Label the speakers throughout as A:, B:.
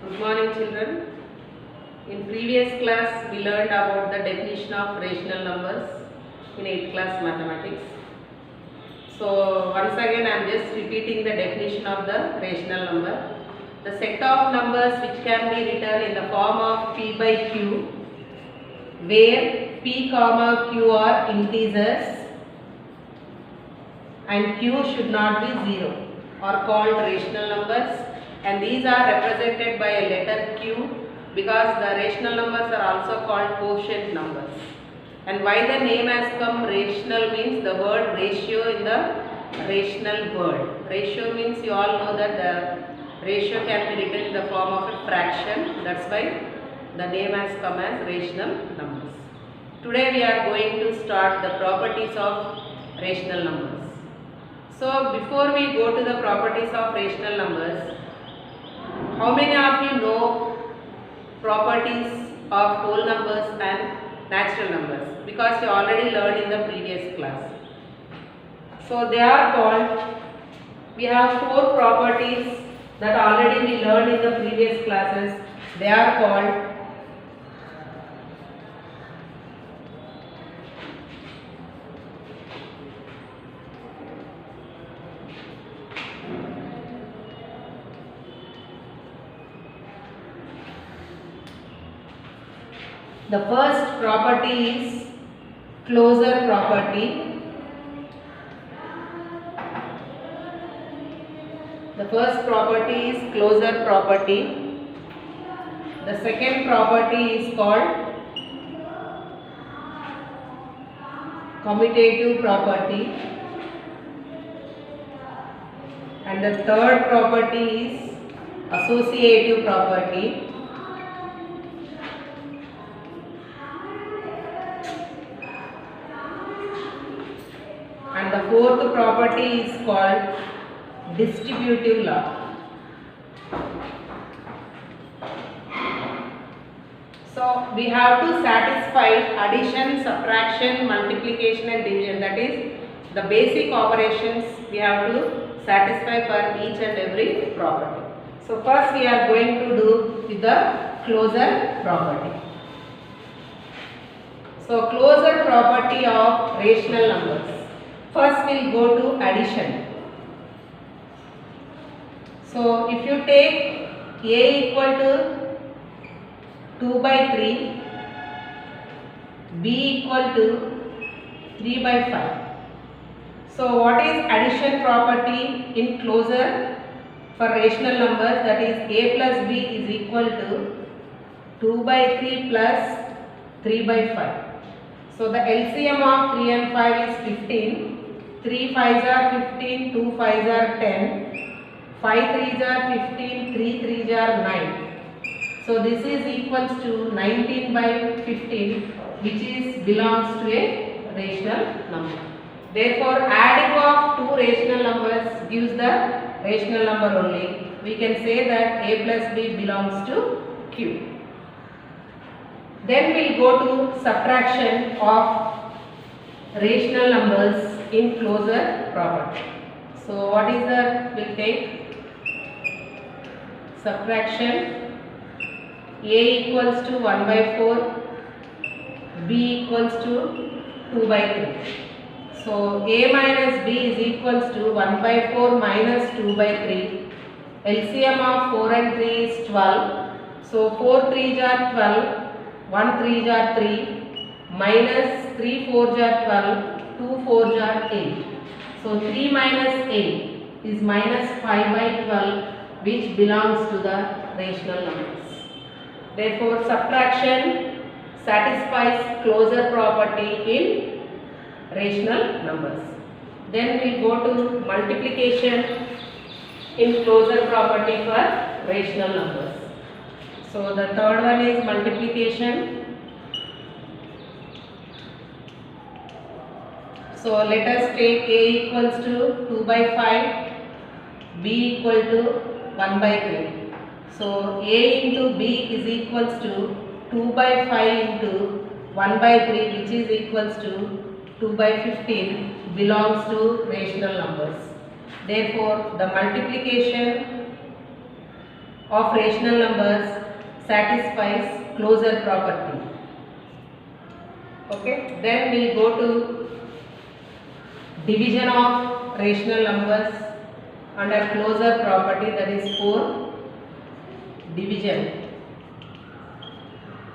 A: Good morning, children. In previous class, we learned about the definition of rational numbers in 8th class mathematics. So, once again, I am just repeating the definition of the rational number. The set of numbers which can be written in the form of p by q, where p comma q are integers and q should not be 0, are called rational numbers, and these are represented by a letter q because the rational numbers are also called quotient numbers. And why the name has come rational means the word ratio in the rational word. Ratio means you all know that the ratio can be written in the form of a fraction. That's why the name has come as rational numbers. Today we are going to start the properties of rational numbers. So before we go to the properties of rational numbers, how many of you know properties of whole numbers and natural numbers? Because you already learned in the previous class. So they are called, we have 4 properties that already we learned in the previous classes. They are called the first property is closure property. The first property is closure property. The second property is called commutative property. And the third property is associative property. And the fourth property is called distributive law. So we have to satisfy addition, subtraction, multiplication and division. That is the basic operations we have to satisfy for each and every property. So first we are going to do with the closure property. So closure property of rational numbers. First we will go to addition. So if you take a equal to 2 by 3, b equal to 3 by 5. So what is addition property in closure for rational numbers? That is a plus b is equal to 2 by 3 plus 3 by 5. So the LCM of 3 and 5 is 15. 3 5s are 15, 2 5s are 10, 5 3s are 15, 3 3s are 9. So this is equals to 19 by 15, which belongs to a rational number. Therefore, adding of two rational numbers gives the rational number only. We can say that a plus b belongs to q. Then we will go to subtraction of rational numbers in closure property. So what is the, we will take subtraction. A equals to 1 by 4, b equals to 2 by 3. So a minus b is equals to 1 by 4 minus 2 by 3. LCM of 4 and 3 is 12. So 4 3s are 12, 1 3s are 3, minus 3 4s are 12, 2 4s are 8. So 3 minus 8 is minus 5 by 12, which belongs to the rational numbers. Therefore, subtraction satisfies closure property in rational numbers. Then we will go to multiplication in closure property for rational numbers. So the third one is multiplication. So let us take a equals to 2 by 5, b equal to 1 by 3. So a into b is equals to 2 by 5 into 1 by 3, which is equals to 2 by 15, belongs to rational numbers. Therefore, the multiplication of rational numbers satisfies closure property. Okay, then we will go to division of rational numbers under closure property, that is 4 division.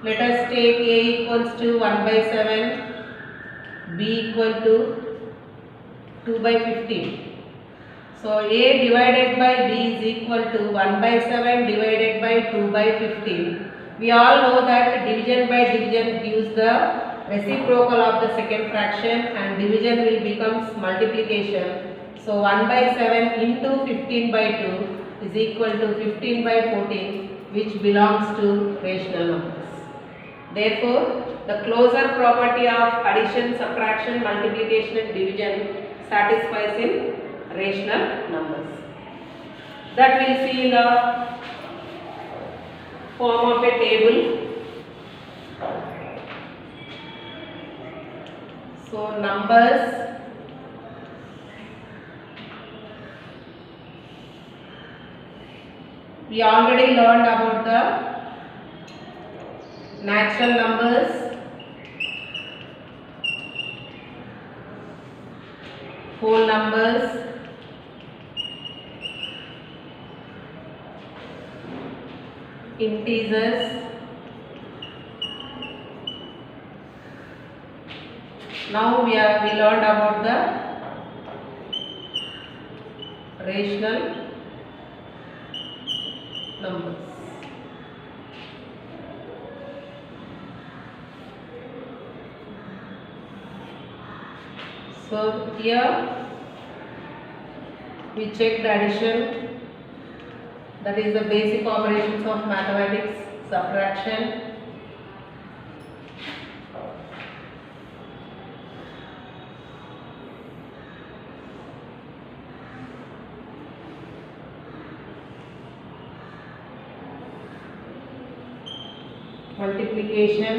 A: Let us take a equals to 1 by 7, b equal to 2 by 15. So a divided by b is equal to 1 by 7 divided by 2 by 15. We all know that division by division gives the reciprocal of the second fraction and division will becomes multiplication. So 1 by 7 into 15 by 2 is equal to 15 by 14, which belongs to rational numbers. Therefore, the closure property of addition, subtraction, multiplication and division satisfies in rational numbers. That we will see in the form of a table. So numbers we already learned about the natural numbers, whole numbers, integers. Now we learned about the rational numbers. So here we check the addition, that is the basic operations of mathematics, subtraction, multiplication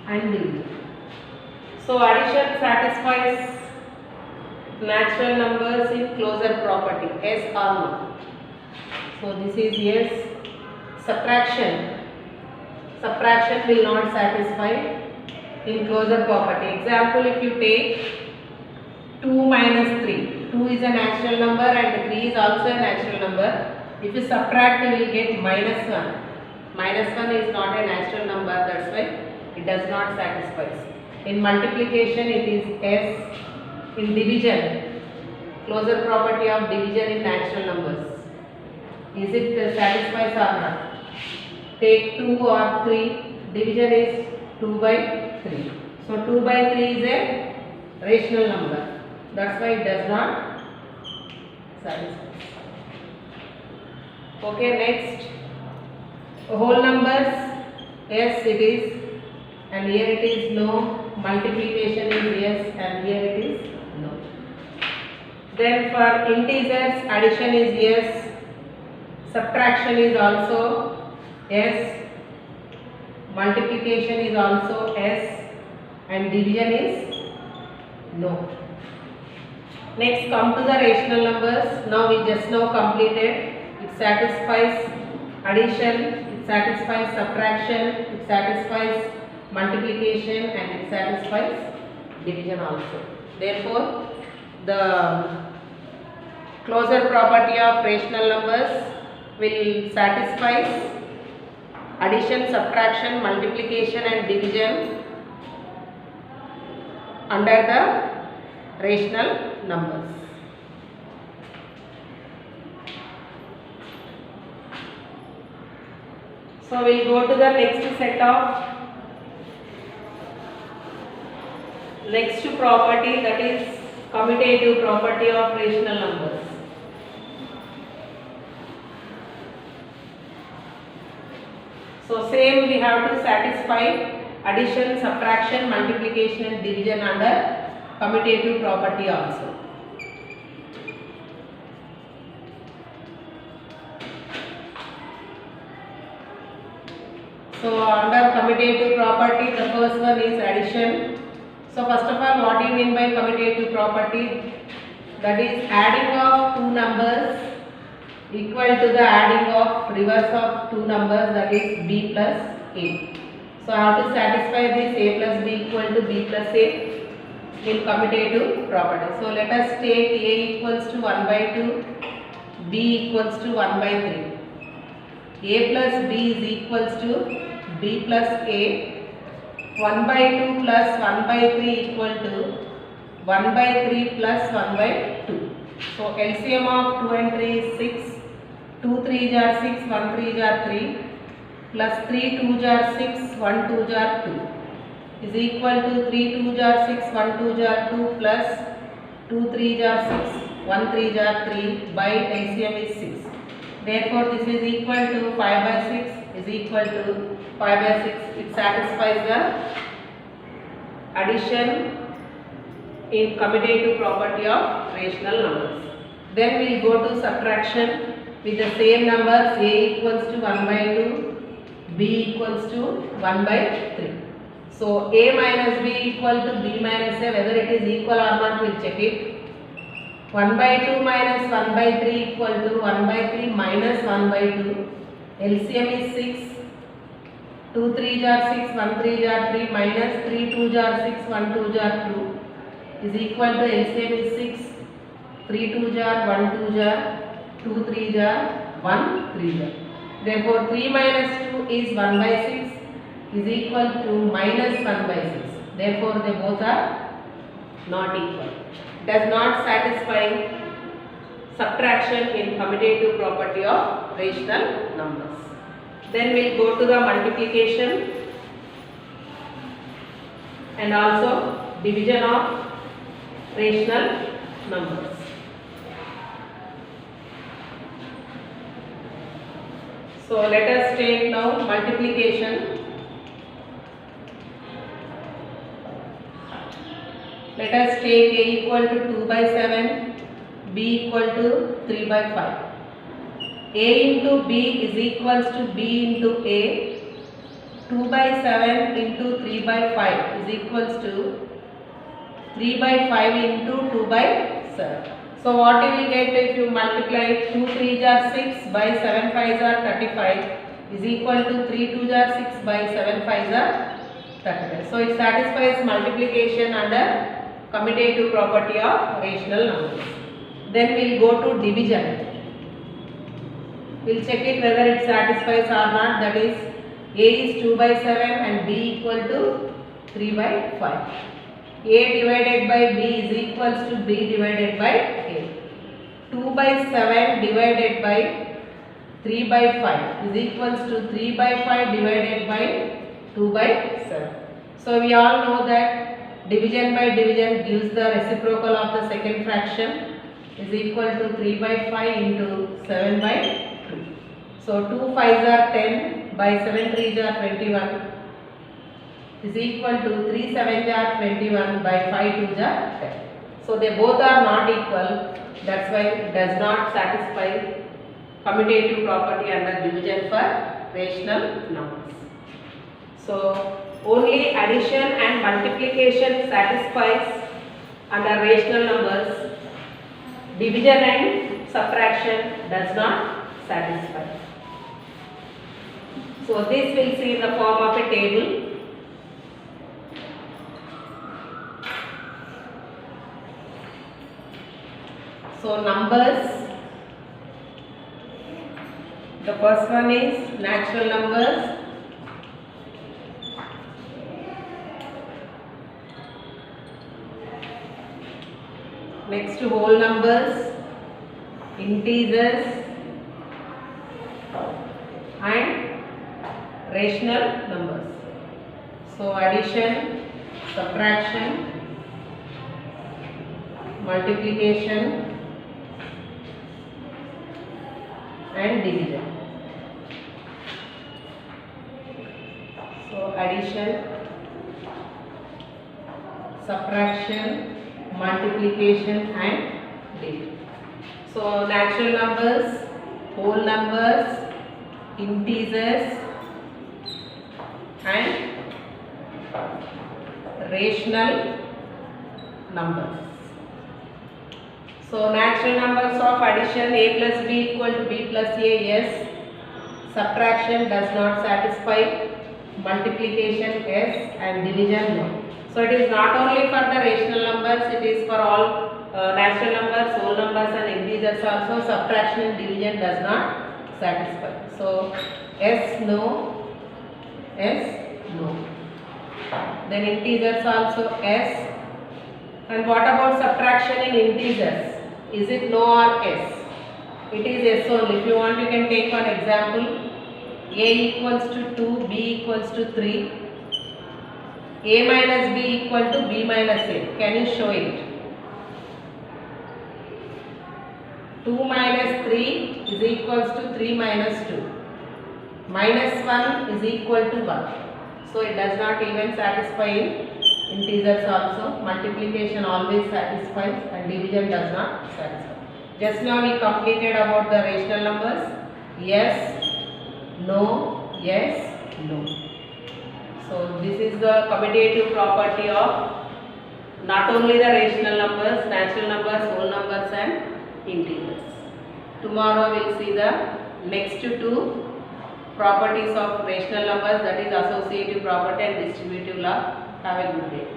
A: and division. So addition satisfies natural numbers in closure property, yes or no. So this is yes. Subtraction will not satisfy in closure property. Example, if you take 2 minus 3, 2 is a natural number and 3 is also a natural number. If you subtract, you will get minus 1. Minus 1 is not a natural number, that's why it does not satisfy. In multiplication it is S. In division, closure property of division in natural numbers, is it satisfies or not? Take 2 or 3, division is 2 by 3. So 2 by 3 is a rational number, that's why it does not satisfy. Okay, next. Whole numbers, yes it is, and here it is no. Multiplication is yes and here it is no. Then for integers, addition is yes, subtraction is also yes, multiplication is also yes and division is no. Next, come to the rational numbers. Now we just now completed. It satisfies addition, it satisfies subtraction, it satisfies multiplication and it satisfies division also. Therefore, the closure property of rational numbers will satisfy addition, subtraction, multiplication and division under the rational numbers. So we will go to the next set of next property, that is commutative property of rational numbers. So same we have to satisfy addition, subtraction, multiplication and division under commutative property also. So under commutative property, the first one is addition. So first of all, what do you mean by commutative property? That is adding of two numbers equal to the adding of reverse of two numbers, that is b plus a. So I have to satisfy this a plus b equal to b plus a in commutative property. So let us take a equals to 1 by 2, b equals to 1 by 3. A plus b is equals to b plus a. 1 by 2 plus 1 by 3 equal to 1 by 3 plus 1 by 2. So LCM of 2 and 3 is 6. 2 3 are 6, 1 3 are 3, plus 3 2 are 6, 1 2 are 2 is equal to 3 2 are 6, 1 2 are 2 plus 2 3 are 6, 1 3 are 3 by LCM is 6. Therefore, this is equal to 5 by 6 is equal to 5 by 6. It satisfies the addition in commutative property of rational numbers. Then we will go to subtraction with the same numbers. A equals to 1 by 2, b equals to 1 by 3. So a minus b equal to b minus a, whether it is equal or not, we will check it. 1 by 2 minus 1 by 3 equal to 1 by 3 minus 1 by 2. LCM is 6. 2 3 are 6, 1 3 are 3 minus 3 2 are 6, 1 2 are 2 is equal to LCM is 6. 3 2 are 1 2 are 2 3 are 1 3 are. Therefore 3 minus 2 is 1 by 6 is equal to minus 1 by 6. Therefore they both are not equal. Does not satisfy subtraction in commutative property of rational numbers. Then we will go to the multiplication and also division of rational numbers. So let us take now multiplication. Let us take a equal to 2 by 7, b equal to 3 by 5. A into b is equals to b into a. 2 by 7 into 3 by 5 is equals to 3 by 5 into 2 by 7. So what you will get if you multiply 2 3 are 6 by 7 5 are 35 is equal to 3 2 are 6 by 7 5 are 35. So it satisfies multiplication under commutative property of rational numbers. Then we will go to division. We will check it whether it satisfies or not. That is, a is 2 by 7 and b equal to 3 by 5. A divided by b is equals to b divided by a. 2 by 7 divided by 3 by 5 is equals to 3 by 5 divided by 2 by 7. So we all know that division by division gives the reciprocal of the second fraction is equal to 3 by 5 into 7 by 2. So 2 5s are 10 by 7 3s are 21 is equal to 3 7s are 21 by 5 2s are 10. So they both are not equal. That's why it does not satisfy commutative property under division for rational numbers. So only addition and multiplication satisfies under rational numbers. Division and subtraction does not satisfy. So this will see in the form of a table. So numbers, the first one is natural numbers. Next to whole numbers, integers and rational numbers. So addition, subtraction, multiplication and division. So addition, subtraction, multiplication and division. So natural numbers, whole numbers, integers and rational numbers. So natural numbers of addition a plus b equal to b plus a, yes. Subtraction does not satisfy. Multiplication, yes, and division, no. So it is not only for the rational numbers, it is for all natural numbers, whole numbers and integers also. Subtraction and division does not satisfy. So yes, no, yes, no. Then integers also yes. And what about subtraction in integers? Is it no or yes? It is yes only. If you want, you can take one example. A equals to 2, b equals to 3. A minus b equal to b minus a. Can you show it? 2 minus 3 is equals to 3 minus 2. Minus 1 is equal to 1. So it does not even satisfy in integers also. Multiplication always satisfies and division does not satisfy. Just now we completed about the rational numbers. Yes, no, yes, no. So this is the commutative property of not only the rational numbers, natural numbers, whole numbers and integers. Tomorrow we will see the next two properties of rational numbers, that is associative property and distributive law. Have a good day.